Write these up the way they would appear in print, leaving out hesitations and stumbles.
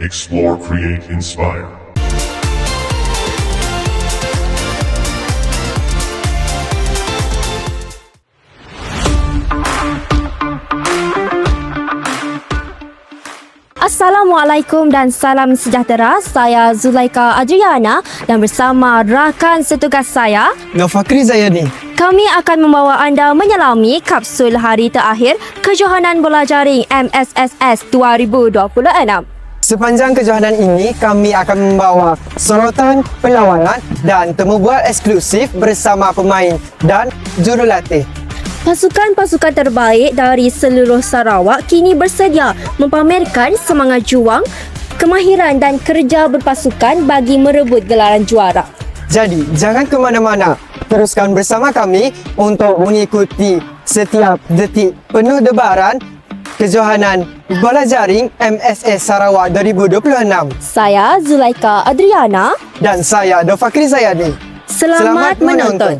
Explore, create, inspire. Assalamualaikum dan salam sejahtera. Saya Zulaika Adriana dan bersama rakan setugas saya, Nofakri Zayani. kami akan membawa anda menyelami kapsul hari terakhir Kejohanan Bola Jaring MSSS 2026. Sepanjang kejohanan ini, kami akan membawa sorotan, perlawanan dan temu bual eksklusif bersama pemain dan jurulatih. Pasukan-pasukan terbaik dari seluruh Sarawak kini bersedia mempamerkan semangat juang, kemahiran dan kerja berpasukan bagi merebut gelaran juara. Jadi, jangan ke mana-mana. Teruskan bersama kami untuk mengikuti setiap detik penuh debaran Kejohanan Bola Jaring MSS Sarawak 2026. Saya Zulaika Adriana. Dan saya Nofakri Zayani. Selamat menonton.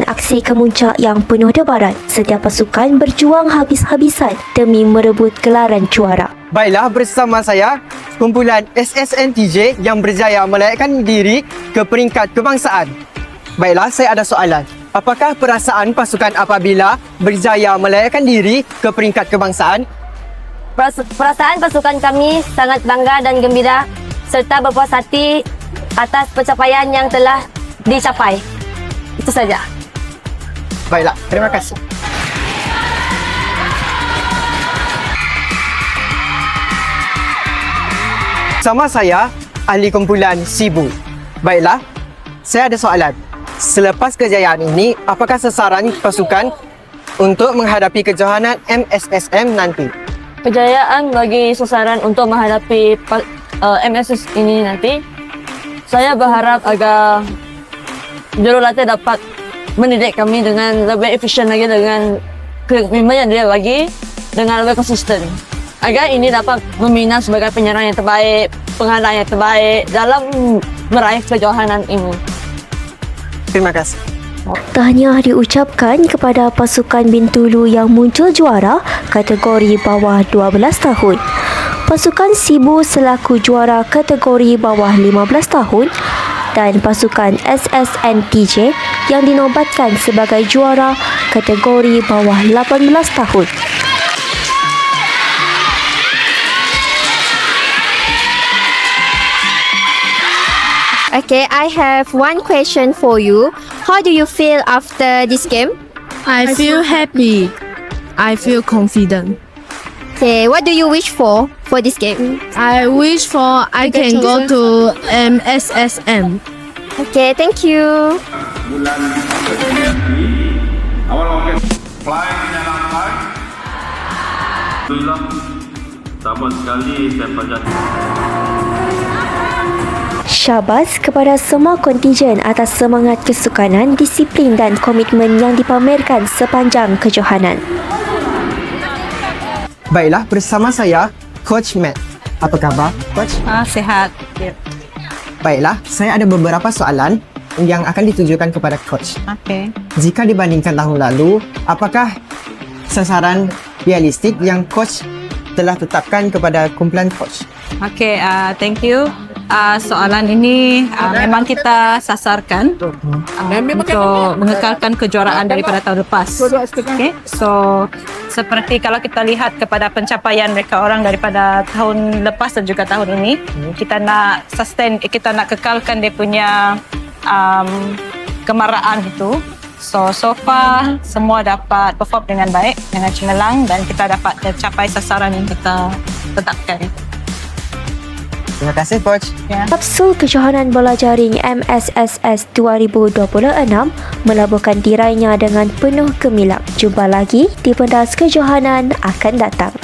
Aksi kemuncak yang penuh debaran, setiap pasukan berjuang habis-habisan demi merebut gelaran juara. Baiklah, bersama saya, kumpulan SSNTJ yang berjaya melayakkan diri ke peringkat kebangsaan. Baiklah, saya ada soalan. Apakah perasaan pasukan apabila berjaya melayakkan diri ke peringkat kebangsaan? Perasaan pasukan kami sangat bangga dan gembira serta berpuas hati atas pencapaian yang telah dicapai. Itu saja. Baiklah, terima kasih. Sama saya, ahli kumpulan Sibu. Baiklah, saya ada soalan. Selepas kejayaan ini, apakah sasaran pasukan untuk menghadapi kejohanan MSSM nanti? Kejayaan bagi sasaran untuk menghadapi MSS ini nanti, saya berharap agar jurulatih dapat mendidik kami dengan lebih efisien lagi, dengan kemampuan yang dia bagi dengan lebih konsisten, agar ini dapat membina sebagai penyerang yang terbaik, penghadang yang terbaik dalam meraih kejohanan ini. Terima kasih. Tahniah diucapkan kepada pasukan Bintulu yang muncul juara kategori bawah 12 tahun. Pasukan Sibu selaku juara kategori bawah 15 tahun dan pasukan SSNTJ yang dinobatkan sebagai juara kategori bawah 18 tahun. Okay, I have one question for you. How do you feel after this game? I feel happy. I feel confident. Okay, what do you wish for this game? I wish for I can go to MSSM. Okay, thank you. Bulan ini awal roket fly dinyalakan. Alhamdulillah, sama sekali saya pajak. Syabas kepada semua kontingen atas semangat kesukanan, disiplin dan komitmen yang dipamerkan sepanjang kejohanan. Baiklah, bersama saya, Coach Matt. Apa khabar, Coach? Sehat. Baiklah, saya ada beberapa soalan yang akan ditujukan kepada Coach. Okay. Jika dibandingkan tahun lalu, apakah sasaran realistik yang Coach telah tetapkan kepada kumpulan Coach? Okay, thank you. Soalan ini memang kita sasarkan untuk mengekalkan kejuaraan daripada tahun lepas. Okay, so seperti kalau kita lihat kepada pencapaian mereka orang daripada tahun lepas dan juga tahun ini, kita nak sustain, kita nak kekalkan dia punya kemaraan itu. So far semua dapat perform dengan baik, dengan cemerlang dan kita dapat mencapai sasaran yang kita tetapkan. Terima kasih, Coach. Kapsul Kejohanan Bola Jaring MSSS 2026 melaburkan tirainya dengan penuh gemilang. Jumpa lagi di pentas kejohanan akan datang.